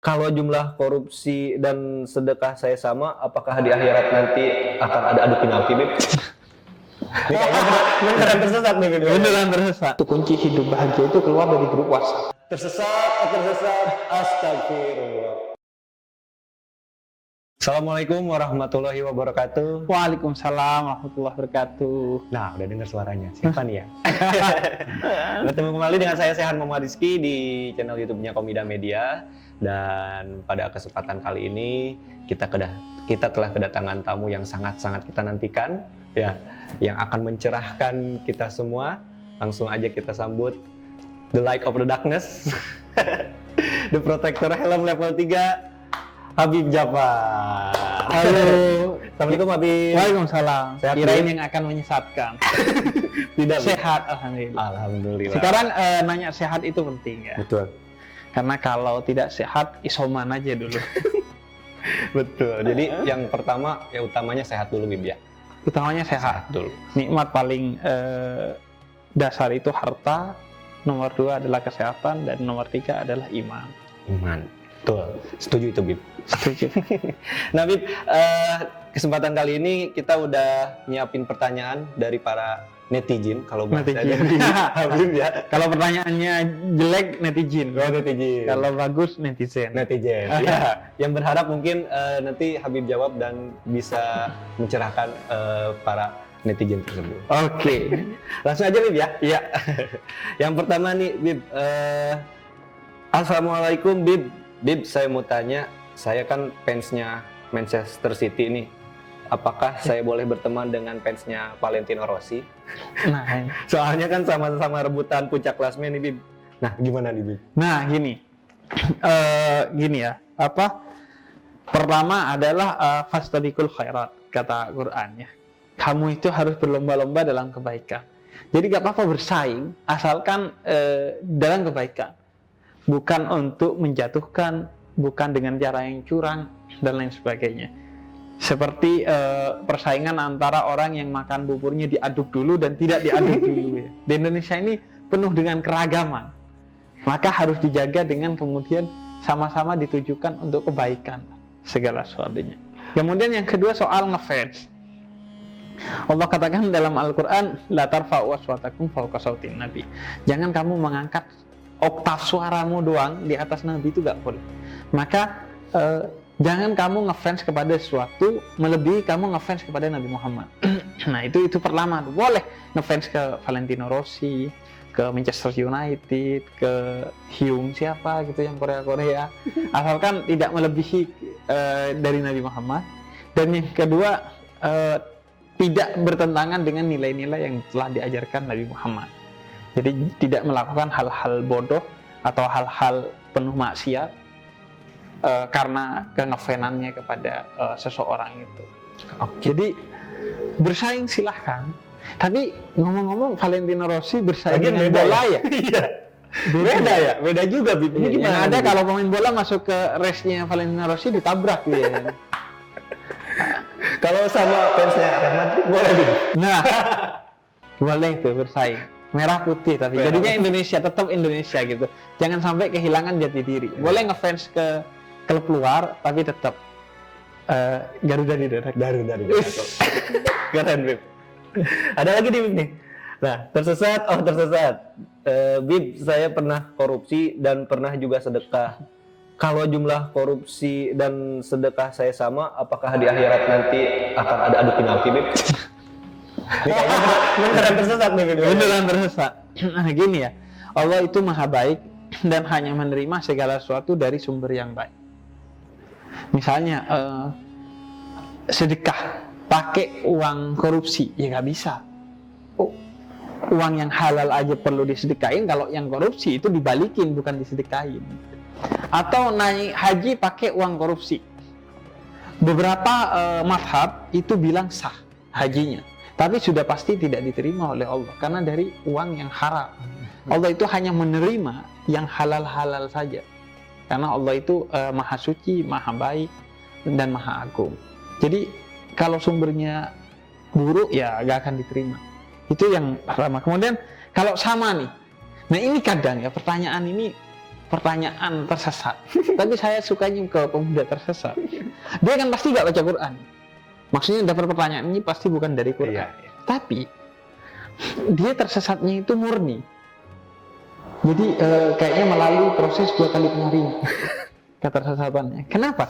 Kalau jumlah korupsi dan sedekah saya sama, apakah di akhirat nanti akan ada adu penalti, Bib? Ini kayaknya beneran tersesat nih, Bib. Beneran tersesat. Itu kunci hidup bahagia itu keluar dari grup WhatsApp. Tersesat, astagfirullah. Assalamualaikum warahmatullahi wabarakatuh. Waalaikumsalam warahmatullahi wabarakatuh. Nah, udah dengar suaranya. Siapa nih ya? Bertemu kembali dengan saya Sehan Muhammad Rizky di channel YouTube-nya Komida Media. Dan pada kesempatan kali ini kita telah kedatangan tamu yang sangat-sangat kita nantikan, ya, yang akan mencerahkan kita semua. Langsung aja kita sambut The Light of the Darkness, The Protector Helm level 3, Habib Jafar. Halo. Assalamualaikum Habib. Waalaikumsalam. Sehat, Kirain Bib? yang akan menyesatkan. Tidak, Bib? Sehat, alhamdulillah. Alhamdulillah. Sekarang nanya sehat itu penting ya. Betul. Karena kalau tidak sehat, isoman aja dulu. Betul. Jadi yang pertama, ya utamanya sehat dulu, Bib, ya. Utamanya sehat. Dulu. Nikmat paling dasar itu harta, nomor 2 adalah kesehatan, dan nomor 3 adalah iman. Iman. Betul. Setuju itu, Bib. Setuju. Nah, Bib, kesempatan kali ini kita udah nyiapin pertanyaan dari para netizen, kalau bahasa dari Habib ya. Kalau pertanyaannya jelek, netizen. Kalau bagus, netizen. Netizen. Ya, yang berharap mungkin nanti Habib jawab dan bisa mencerahkan para netizen tersebut. Oke. Langsung aja, Bib, ya. Iya. Yang pertama nih, Bib. Assalamualaikum, Bib. Bib, saya mau tanya, saya kan fansnya Manchester City nih. Apakah saya boleh berteman dengan fansnya Valentino Rossi? Nah, Soalnya kan sama-sama rebutan puncak klasmen nih, Bib. Nah, gimana nih, Bib? nah gini. Gini ya. Pertama adalah fastabiqul khairat, kata Quran ya. Kamu itu harus berlomba-lomba dalam kebaikan. Jadi gak apa-apa bersaing, asalkan dalam kebaikan. Bukan untuk menjatuhkan, bukan dengan cara yang curang, dan lain sebagainya. Seperti persaingan antara orang yang makan buburnya diaduk dulu dan tidak diaduk dulu. Ya. Di Indonesia ini penuh dengan keragaman. Maka harus dijaga dengan kemudian sama-sama ditujukan untuk kebaikan segala sesuatunya. Kemudian yang kedua soal ngefans. Allah katakan dalam Al-Quran, la tarfa'u aswatakum fawqa sautin Nabi. Jangan kamu mengangkat oktav suaramu doang di atas Nabi, itu gak boleh. Maka jangan kamu ngefans kepada sesuatu melebihi kamu ngefans kepada Nabi Muhammad. Nah itu pertama. Boleh ngefans ke Valentino Rossi, ke Manchester United, ke Hyung siapa gitu yang Korea, asalkan tidak melebihi dari Nabi Muhammad. Dan yang kedua, tidak bertentangan dengan nilai-nilai yang telah diajarkan Nabi Muhammad. Jadi tidak melakukan hal-hal bodoh atau hal-hal penuh maksiat karena kengefanannya kepada seseorang itu. Jadi bersaing silahkan. Tapi ngomong-ngomong, Valentino Rossi bersaing dengan bola ya? Iya. Beda juga, Bib. Ini Yang gimana? ada Bib? kalau pemain bola masuk ke race-nya Valentino Rossi ditabrak dia. Kalau sama fansnya Real Madrid boleh, Bib? Nah, boleh tuh bersaing. Merah putih tapi Merah jadinya Indonesia, tetap Indonesia gitu. Jangan sampai kehilangan jati diri. Boleh ngefans ke klub luar tapi tetap Garuda di darat. Dari. Keren, Bib. Ada lagi nih, Bib nih. Nah, tersesat. Bib, saya pernah korupsi dan pernah juga sedekah. Kalau jumlah korupsi dan sedekah saya sama, apakah di akhirat nanti akan ada adu penalti, Bib? Ini kayaknya beneran tersesat nih, Bib. Beneran tersesat. Nah, gini ya. Allah itu maha baik dan hanya menerima segala sesuatu dari sumber yang baik. Misalnya sedekah pakai uang korupsi, ya nggak bisa. Uang yang halal aja perlu disedekahin, kalau yang korupsi itu dibalikin bukan disedekahin. Atau naik haji pakai uang korupsi. Beberapa mazhab itu bilang sah hajinya, tapi sudah pasti tidak diterima oleh Allah karena dari uang yang haram. Allah itu hanya menerima yang halal-halal saja. Karena Allah itu maha suci, maha baik, dan maha agung. Jadi kalau sumbernya buruk ya gak akan diterima. Itu yang pertama. Kemudian kalau sama nih, nah ini kadang ya pertanyaan ini pertanyaan tersesat. Tapi saya sukanya ke pemuda tersesat. Dia kan pasti nggak baca Quran. Maksudnya dapat pertanyaan ini pasti bukan dari Quran. Iya. Tapi dia tersesatnya itu murni. Jadi kayaknya melalui proses 2 kali penyaringan ketersesatannya. Kenapa?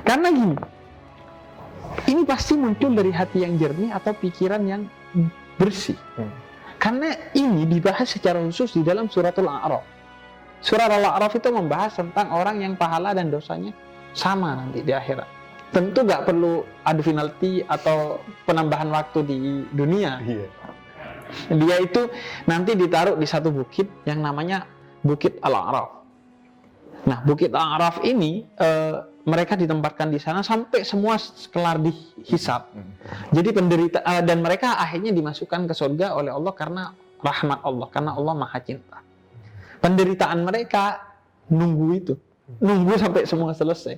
Karena gini, ini pasti muncul dari hati yang jernih atau pikiran yang bersih. Karena ini dibahas secara khusus di dalam suratul A'raf. Surah Al-A'raf itu membahas tentang orang yang pahala dan dosanya sama nanti di akhirat. Tentu nggak perlu adu penalti atau penambahan waktu di dunia. Iya. Dia itu nanti ditaruh di satu bukit yang namanya Bukit Al-A'raf. Nah, Bukit Al-A'raf ini mereka ditempatkan di sana sampai semua kelar dihisab. Jadi penderita dan mereka akhirnya dimasukkan ke surga oleh Allah karena rahmat Allah, karena Allah Maha Cinta. Penderitaan mereka nunggu sampai semua selesai.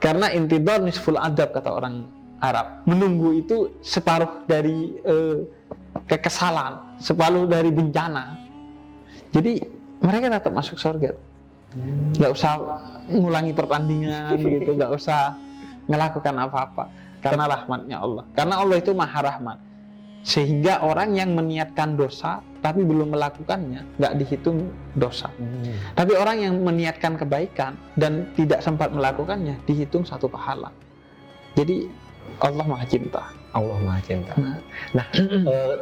Karena intidhar nisful adab kata orang Arab. Menunggu itu separuh dari kekesalan, separuh dari bencana. Jadi mereka tetap masuk surga. Nggak usah ngulangi pertandingan gitu, nggak usah melakukan apa-apa karena rahmatnya Allah. Karena Allah itu Maha Rahmat. Sehingga orang yang meniatkan dosa tapi belum melakukannya nggak dihitung dosa. Tapi orang yang meniatkan kebaikan dan tidak sempat melakukannya dihitung satu pahala. Jadi Allah Maha Cinta. Allah Maha Cinta. Nah,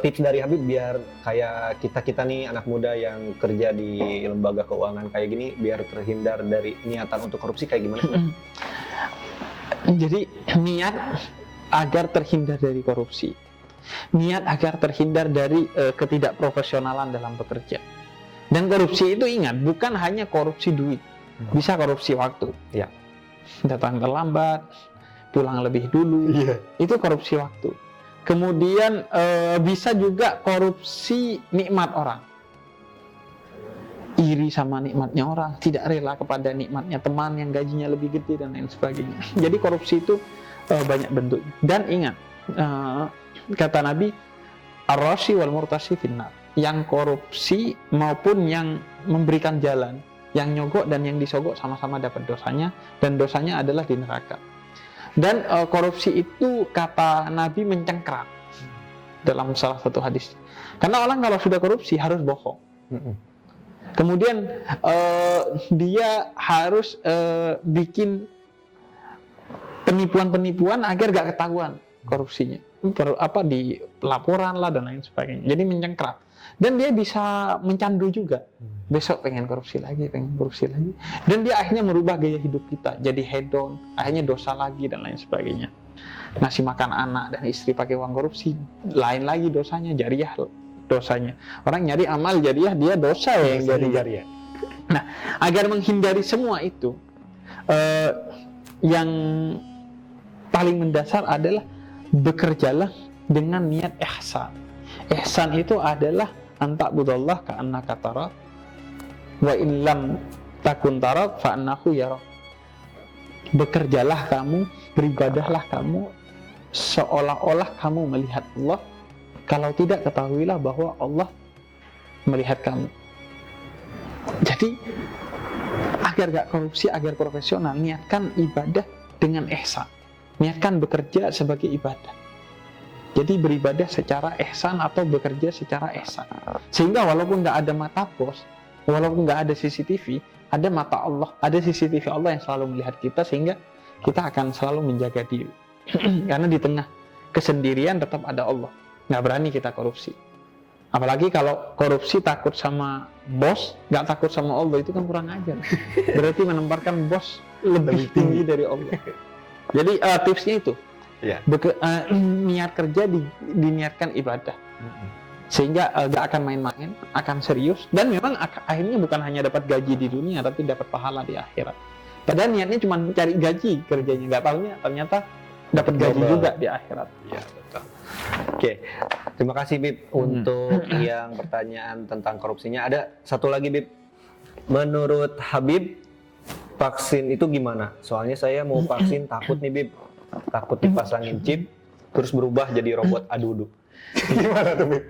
tips dari Habib biar kayak kita nih anak muda yang kerja di lembaga keuangan kayak gini biar terhindar dari niatan untuk korupsi kayak gimana? Jadi niat agar terhindar dari korupsi. Niat agar terhindar dari ketidakprofesionalan dalam bekerja. Dan korupsi itu ingat bukan hanya korupsi duit. Bisa korupsi waktu. Ya. Datang terlambat, pulang lebih dulu, itu korupsi waktu. Kemudian bisa juga korupsi nikmat orang, iri sama nikmatnya orang, tidak rela kepada nikmatnya teman yang gajinya lebih gede dan lain sebagainya. Jadi korupsi itu banyak bentuknya. Dan ingat, kata Nabi, ar-rashi wal murtashi finnar. Yang korupsi maupun yang memberikan jalan, yang nyogok dan yang disogok sama-sama dapat dosanya, dan dosanya adalah di neraka. Dan korupsi itu kata Nabi mencengkram dalam salah satu hadis. Karena orang kalau sudah korupsi harus bohong. Kemudian dia harus bikin penipuan-penipuan agar gak ketahuan korupsinya. Di laporan lah dan lain sebagainya. Jadi mencengkram. Dan dia bisa mencandu juga. Besok pengen korupsi lagi. Dan dia akhirnya merubah gaya hidup kita. Jadi hedon, akhirnya dosa lagi dan lain sebagainya. Ngasih makan anak dan istri pakai uang korupsi. Lain lagi dosanya, jariah dosanya. Orang nyari amal jariah, dia dosa yang jariah. Nah, agar menghindari semua itu, yang paling mendasar adalah bekerjalah dengan niat ihsan. Ihsan itu adalah anta'budallah ka'annaka tarak wa in lam takun tarak fa'annahu yarak. Bekerjalah kamu, beribadahlah kamu seolah-olah kamu melihat Allah. Kalau tidak, ketahuilah bahwa Allah melihat kamu. Jadi agar gak korupsi, agar profesional, niatkan ibadah dengan ihsan. Niatkan bekerja sebagai ibadah. Jadi beribadah secara ihsan atau bekerja secara ihsan. Sehingga walaupun nggak ada mata bos, walaupun nggak ada CCTV, ada mata Allah, ada CCTV Allah yang selalu melihat kita, sehingga kita akan selalu menjaga diri. Karena di tengah kesendirian tetap ada Allah. Nggak berani kita korupsi. Apalagi kalau korupsi takut sama bos, nggak takut sama Allah, itu kan kurang ajar. Berarti menempatkan bos lebih tinggi dari Allah. Jadi tipsnya itu. Ya. Niat kerja diniatkan ibadah, sehingga gak akan main-main, akan serius, dan memang akhirnya bukan hanya dapat gaji di dunia, tapi dapat pahala di akhirat. Padahal niatnya cuma mencari gaji kerjanya, nggak tahunya ternyata dapat gaji juga di akhirat. Ya, betul. Oke, terima kasih Bib untuk yang pertanyaan tentang korupsinya. Ada satu lagi Bib, menurut Habib vaksin itu gimana? Soalnya saya mau vaksin takut nih Bib. Takut dipasangin chip terus berubah jadi robot adudu. Gimana tuh Bib?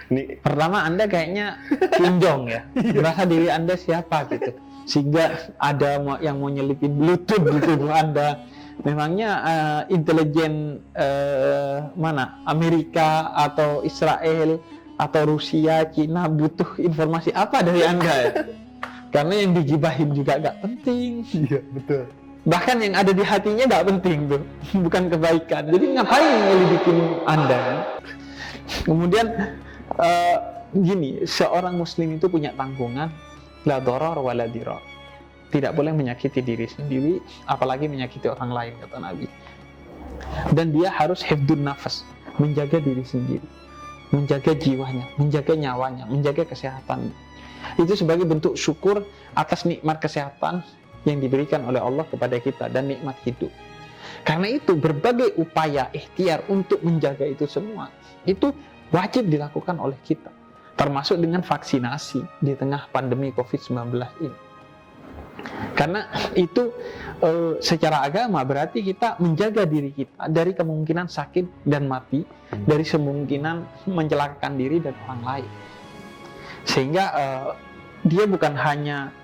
Nih, Pertama, Anda kayaknya kinjong ya, merasa diri Anda siapa gitu, sehingga ada yang mau nyelipin Bluetooth di tubuh Anda. Memangnya intelijen mana? Amerika atau Israel atau Rusia, Cina butuh informasi apa dari Anda ya? Karena yang digibahin juga nggak penting. iya betul. Bahkan yang ada di hatinya nggak penting tuh, bukan kebaikan. Jadi ngapain nyelidikin Anda? Kemudian gini, seorang muslim itu punya tanggungan la darar wa la dirar. Tidak boleh menyakiti diri sendiri, apalagi menyakiti orang lain, kata Nabi. Dan dia harus hifdun nafas, menjaga diri sendiri, menjaga jiwanya, menjaga nyawanya, menjaga kesehatan. Itu sebagai bentuk syukur atas nikmat kesehatan yang diberikan oleh Allah kepada kita dan nikmat hidup. Karena itu berbagai upaya ikhtiar untuk menjaga itu semua itu wajib dilakukan oleh kita, termasuk dengan vaksinasi di tengah pandemi COVID-19 ini. Karena itu secara agama berarti kita menjaga diri kita dari kemungkinan sakit dan mati, dari kemungkinan mencelakakan diri dan orang lain. Sehingga dia bukan hanya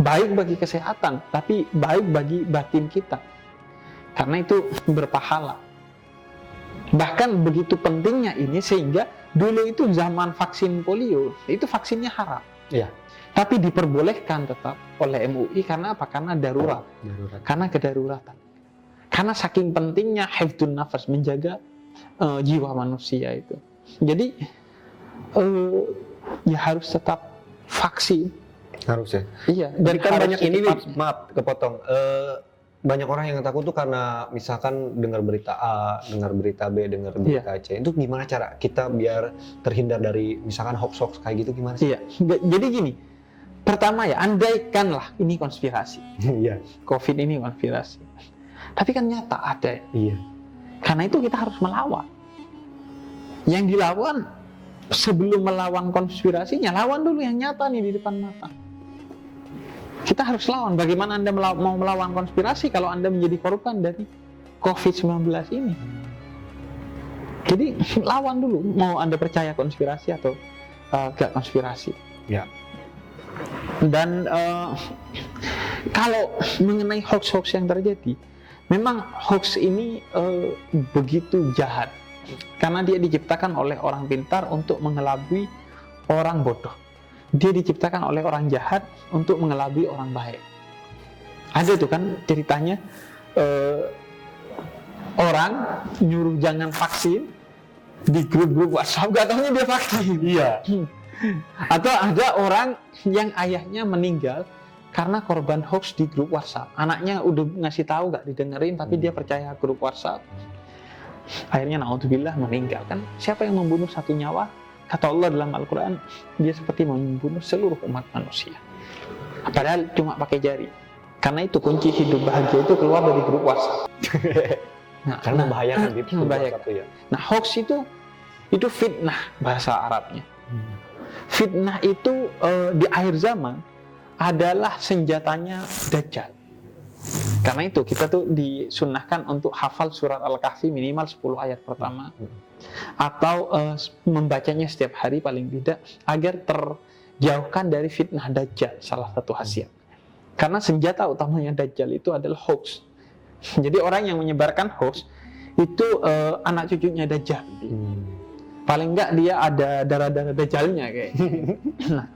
baik bagi kesehatan, tapi baik bagi batin kita. Karena itu berpahala. Bahkan begitu pentingnya ini sehingga dulu itu zaman vaksin polio, itu vaksinnya haram. Iya. Tapi diperbolehkan tetap oleh MUI karena apa? Karena darurat. Karena kedaruratan. Karena saking pentingnya hifdun nafas, menjaga jiwa manusia itu. Jadi ya harus tetap vaksin. Harus ya. Iya. Dan kan harus banyak ini, tetap- maaf kepotong. Banyak orang yang takut tuh karena misalkan dengar berita A, dengar berita B, dengar berita C. Itu gimana cara kita biar terhindar dari misalkan hoax-hoax kayak gitu gimana sih? Iya. Jadi gini. Pertama ya, andaikanlah ini konspirasi. Iya. COVID ini konspirasi. Tapi kan nyata ada. Iya. Karena itu kita harus melawan. Yang dilawan sebelum melawan konspirasinya, lawan dulu yang nyata nih di depan mata. Kita harus lawan. Bagaimana Anda mau melawan konspirasi kalau Anda menjadi korban dari COVID-19 ini? Jadi lawan dulu. Mau Anda percaya konspirasi atau gak konspirasi? Ya. Dan kalau mengenai hoax-hoax yang terjadi, memang hoax ini begitu jahat. Karena dia diciptakan oleh orang pintar untuk mengelabui orang bodoh. Dia diciptakan oleh orang jahat untuk mengelabui orang baik. Ada tuh kan ceritanya, orang nyuruh jangan vaksin di grup-grup WhatsApp, gak taunya dia vaksin. Iya. Atau ada orang yang ayahnya meninggal karena korban hoax di grup WhatsApp. Anaknya udah ngasih tahu gak didengerin, tapi dia percaya grup WhatsApp. Akhirnya naudzubillah meninggal. Kan siapa yang membunuh satu nyawa? Kata Allah dalam Al-Quran, dia seperti membunuh seluruh umat manusia. Padahal cuma pakai jari. Karena itu kunci hidup bahagia itu keluar dari grup WhatsApp. Karena membahayakan gitu. Membahayakan. Ya. Nah, hoax itu fitnah bahasa Arabnya. Fitnah itu di akhir zaman adalah senjatanya Dajjal. Karena itu kita tuh disunnahkan untuk hafal surat Al-Kahfi minimal 10 ayat pertama. Atau membacanya setiap hari paling tidak agar terjauhkan dari fitnah Dajjal, salah satu khasiat. Karena senjata utamanya Dajjal itu adalah hoax. Jadi orang yang menyebarkan hoax itu anak cucunya Dajjal. Paling enggak dia ada darah-darah Dajjalnya kayak. Nah,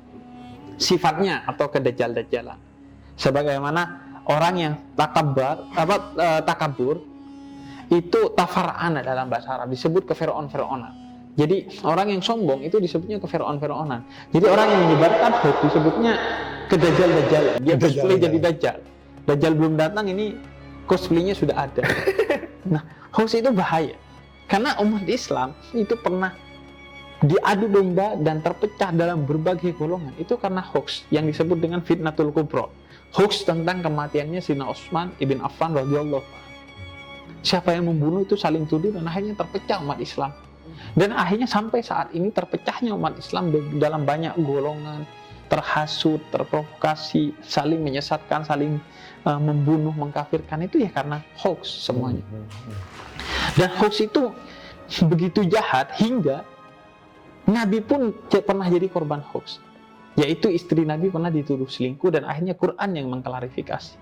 sifatnya atau kedajjal-dajjalan. Sebagaimana orang yang takabur itu tafar'ana dalam bahasa Arab, disebut ke Fir'aun-Fir'aunan. Jadi orang yang sombong itu disebutnya ke Fir'aun-Fir'aunan. Jadi orang yang menyebarkan hoax disebutnya ke dajjal-dajjalan. Dia cosplay jadi dajjal. Dajjal belum datang, ini cosplaynya sudah ada. Nah, hoax itu bahaya. Karena umat Islam itu pernah diadu domba dan terpecah dalam berbagai golongan. Itu karena hoax yang disebut dengan fitnatul kubra. Hoax tentang kematiannya Sayyidina Utsman ibn Affan radhiyallahu anhu. Siapa yang membunuh itu saling tuduh dan akhirnya terpecah umat Islam. Dan akhirnya sampai saat ini terpecahnya umat Islam dalam banyak golongan, terhasut, terprovokasi, saling menyesatkan, saling membunuh, mengkafirkan, itu ya karena hoax semuanya. Dan hoax itu begitu jahat hingga Nabi pun pernah jadi korban hoax. Yaitu istri Nabi pernah dituduh selingkuh dan akhirnya Quran yang mengklarifikasi.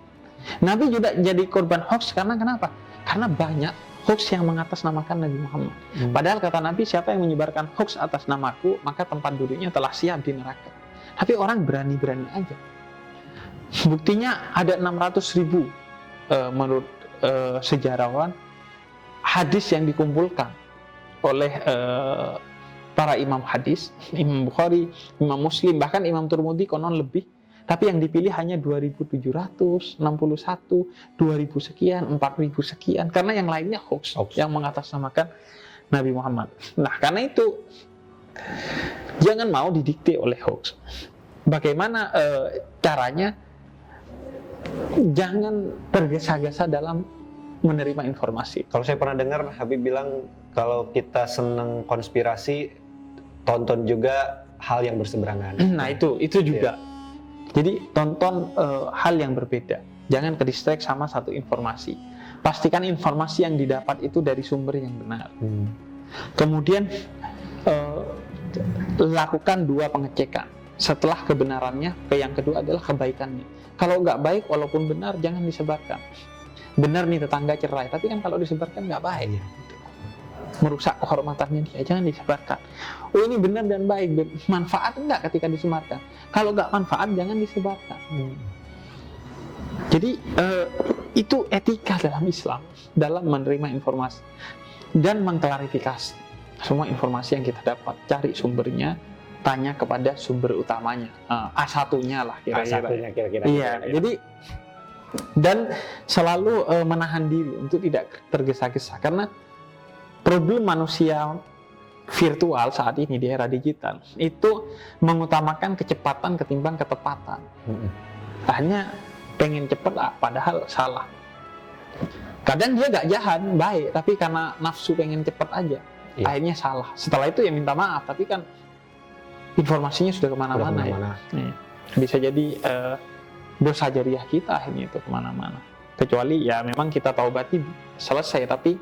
Nabi juga jadi korban hoax karena kenapa? Karena banyak hoax yang mengatasnamakan Nabi Muhammad. Padahal kata Nabi, siapa yang menyebarkan hoax atas namaku, maka tempat duduknya telah siap di neraka. Tapi orang berani-berani aja. Buktinya ada 600.000 menurut sejarawan hadis yang dikumpulkan oleh para imam hadis, Imam Bukhari, Imam Muslim, bahkan Imam Tirmidzi konon lebih. Tapi yang dipilih hanya 2.761, 2.000 sekian, 4.000 sekian. Karena yang lainnya hoax. Yang mengatasnamakan Nabi Muhammad. Nah, karena itu jangan mau didikte oleh hoax. Bagaimana caranya? Jangan tergesa-gesa dalam menerima informasi. Kalau saya pernah dengar Habib bilang kalau kita senang konspirasi, tonton juga hal yang berseberangan. Nah, itu juga. Jadi tonton hal yang berbeda. Jangan ke-distract sama satu informasi. Pastikan informasi yang didapat itu dari sumber yang benar. Kemudian lakukan 2 pengecekan. Setelah kebenarannya, yang kedua adalah kebaikannya. Kalau nggak baik, walaupun benar, jangan disebarkan. Benar nih tetangga cerai, tapi kan kalau disebarkan nggak baik. Merusak kehormatannya dia, jangan disebarkan. Oh, ini benar dan baik, manfaat enggak ketika disebarkan. Kalau nggak manfaat, jangan disebarkan. Jadi itu etika dalam Islam, dalam menerima informasi dan mengklarifikasi semua informasi yang kita dapat. Cari sumbernya, tanya kepada sumber utamanya, A1-nya lah kira-kira. Iya, jadi dan selalu menahan diri untuk tidak tergesa-gesa, karena problem manusia virtual saat ini di era digital itu mengutamakan kecepatan ketimbang ketepatan. Hanya pengen cepat, padahal salah. Kadang dia gak jahat, baik, tapi karena nafsu pengen cepat aja, akhirnya salah. Setelah itu ya minta maaf, tapi kan informasinya sudah kemana-mana. Bisa jadi dosa jariah kita akhirnya itu kemana-mana. Kecuali ya memang kita taubati selesai, tapi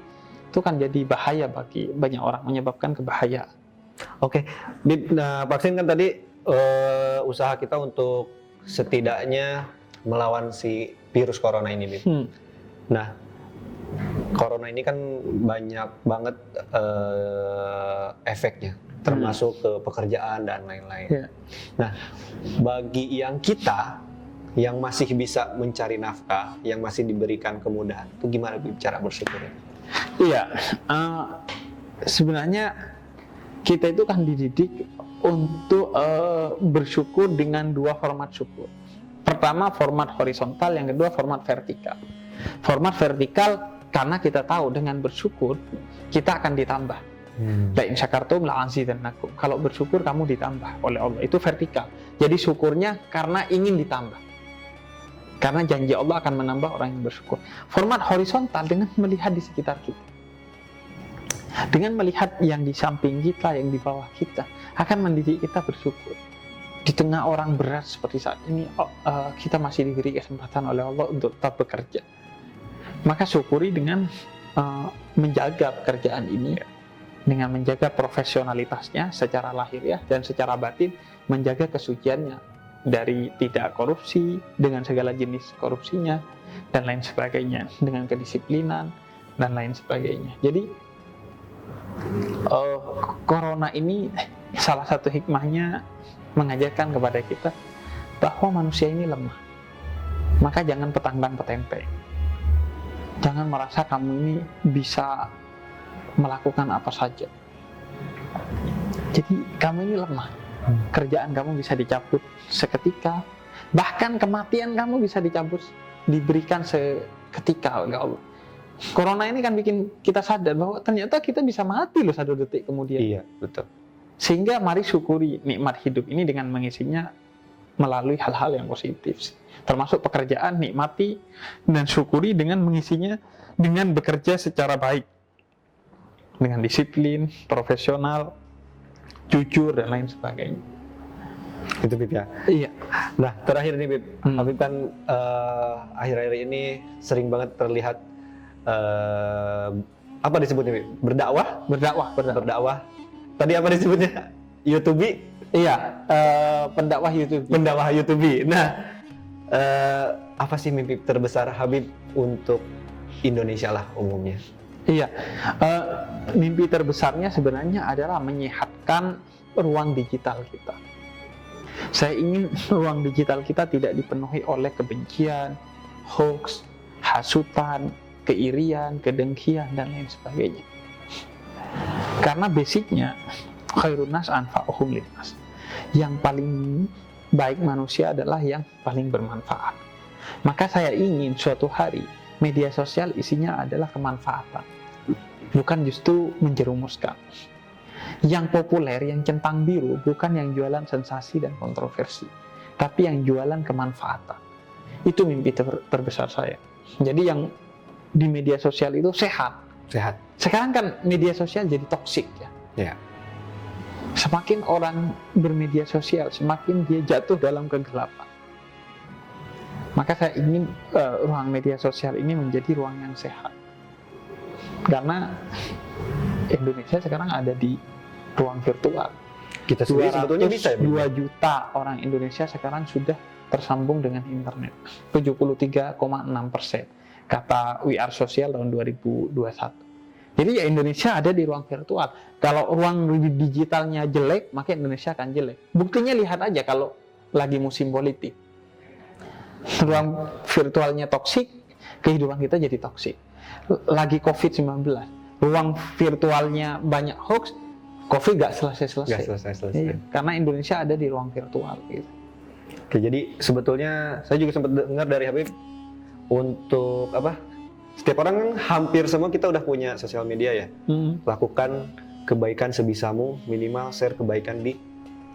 itu kan jadi bahaya bagi banyak orang, menyebabkan kebahayaan. Oke, nah vaksin kan tadi usaha kita untuk setidaknya melawan si virus corona ini, Bib. Nah, corona ini kan banyak banget efeknya, termasuk ke pekerjaan dan lain-lain. Nah, bagi yang kita yang masih bisa mencari nafkah, yang masih diberikan kemudahan, itu gimana Bib cara bersyukurnya? Iya, sebenarnya kita itu kan dididik untuk bersyukur dengan 2 format syukur. Pertama format horizontal, yang kedua format vertikal. Format vertikal karena kita tahu dengan bersyukur kita akan ditambah. La in syakartum la azidannakum. Kalau bersyukur kamu ditambah oleh Allah. Itu vertikal. Jadi syukurnya karena ingin ditambah. Karena janji Allah akan menambah orang yang bersyukur. Format horizontal dengan melihat di sekitar kita. Dengan melihat yang di samping kita, yang di bawah kita, akan mendidik kita bersyukur. Di tengah orang berat seperti saat ini, kita masih diberi kesempatan oleh Allah untuk tetap bekerja. Maka syukuri dengan menjaga pekerjaan ini, dengan menjaga profesionalitasnya secara lahiriah dan secara batin, menjaga kesuciannya dari tidak korupsi dengan segala jenis korupsinya dan lain sebagainya, dengan kedisiplinan dan lain sebagainya. Jadi corona ini salah satu hikmahnya mengajarkan kepada kita bahwa manusia ini lemah. Maka jangan petambang petempe. Jangan merasa kamu ini bisa melakukan apa saja. Jadi kamu ini lemah. Kerjaan kamu bisa dicabut seketika, bahkan kematian kamu bisa dicabut, diberikan seketika oleh Allah. Corona ini kan bikin kita sadar bahwa ternyata kita bisa mati loh 1 detik kemudian. Iya, betul. Sehingga mari syukuri nikmat hidup ini dengan mengisinya melalui hal-hal yang positif. Termasuk pekerjaan, nikmati dan syukuri dengan mengisinya dengan bekerja secara baik. Dengan disiplin, profesional, jujur dan lain sebagainya. Itu Bib ya. Iya. Nah, terakhir nih Bib, Habib kan akhir-akhir ini sering banget terlihat apa disebutnya Bib? Berdakwah. Tadi apa disebutnya? YouTube, Iya, pendakwah YouTube. pendakwah YouTube. Nah, apa sih mimpi terbesar Habib untuk Indonesia lah umumnya? Iya, mimpi terbesarnya sebenarnya adalah menyehatkan ruang digital kita. Saya ingin ruang digital kita tidak dipenuhi oleh kebencian, hoax, hasutan, keirian, kedengkian, dan lain sebagainya. Karena basicnya khairun nas anfa'uhum linnas. Yang paling baik manusia adalah yang paling bermanfaat. Maka saya ingin suatu hari media sosial isinya adalah kemanfaatan, bukan justru menjerumuskan. Yang populer, yang centang biru, bukan yang jualan sensasi dan kontroversi, tapi yang jualan kemanfaatan. Itu mimpi terbesar saya. Jadi yang di media sosial itu sehat. Sekarang kan media sosial jadi toksik ya. Ya. Semakin orang bermedia sosial, semakin dia jatuh dalam kegelapan. Maka saya ingin ruang media sosial ini menjadi ruang yang sehat. Karena Indonesia sekarang ada di ruang virtual. Kita sendiri sebetulnya bisa ya. 2 juta orang Indonesia sekarang sudah tersambung dengan internet. 73,6% kata We Are Social tahun 2021. Jadi ya Indonesia ada di ruang virtual. Kalau ruang digitalnya jelek, maka Indonesia akan jelek. Buktinya lihat aja kalau lagi musim politik. Ruang virtualnya toksik, kehidupan kita jadi toksik. Lagi COVID-19, ruang virtualnya banyak hoax, COVID gak selesai-selesai. Iya, karena Indonesia ada di ruang virtual. Gitu. Oke, jadi sebetulnya saya juga sempat dengar dari Habib untuk apa? Setiap orang kan hampir semua kita udah punya sosial media ya. Lakukan kebaikan sebisamu, minimal share kebaikan di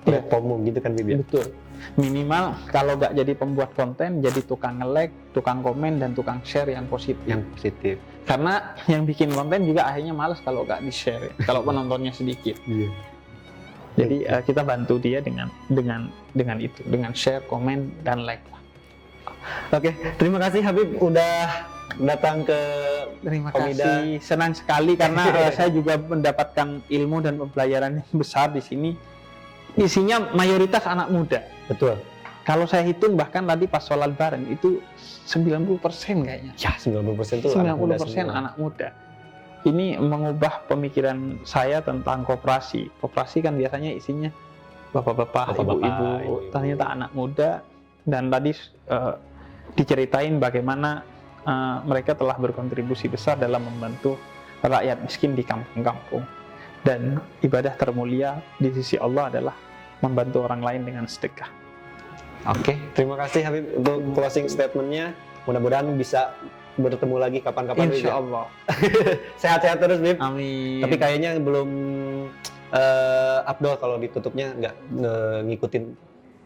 platformmu gitu kan Habib ya? Betul. Minimal kalau nggak jadi pembuat konten, jadi tukang nge-like, tukang komen, dan tukang share yang positif. Yang positif. Karena yang bikin konten juga akhirnya malas kalau nggak di-share, kalau penontonnya sedikit. Iya. Jadi kita bantu dia dengan itu, dengan share, komen, dan like. Oke, terima kasih Habib udah datang ke Terima Komida. kasih, senang sekali karena saya juga mendapatkan ilmu dan pembelajaran yang besar di sini. Isinya mayoritas anak muda. Betul. Kalau saya hitung bahkan tadi pas sholat bareng itu 90% kayaknya. Ya, 90% itu 90% anak muda. Ini mengubah pemikiran saya tentang koperasi. Koperasi kan biasanya isinya bapak-bapak, ibu-ibu. Ternyata anak muda. Dan tadi diceritain bagaimana mereka telah berkontribusi besar dalam membantu rakyat miskin di kampung-kampung. Dan ibadah termulia di sisi Allah adalah membantu orang lain dengan sedekah. Oke, terima kasih Habib untuk closing statement-nya. Mudah-mudahan bisa bertemu lagi kapan-kapan. Insya Allah. Sehat-sehat terus, Bib. Amin. Tapi kayaknya belum Abdul kalau ditutupnya nggak ngikutin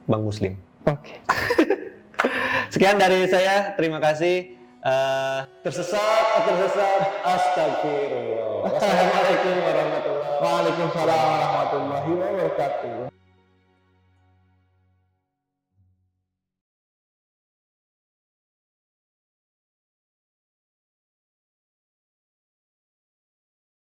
Bang Muslim. Oke. Sekian dari saya. Terima kasih. Tersesat, astagfirullah. Wassalamualaikum warahmatullahi wabarakatuh. Waalaikumsalam warahmatullahi wabarakatuh.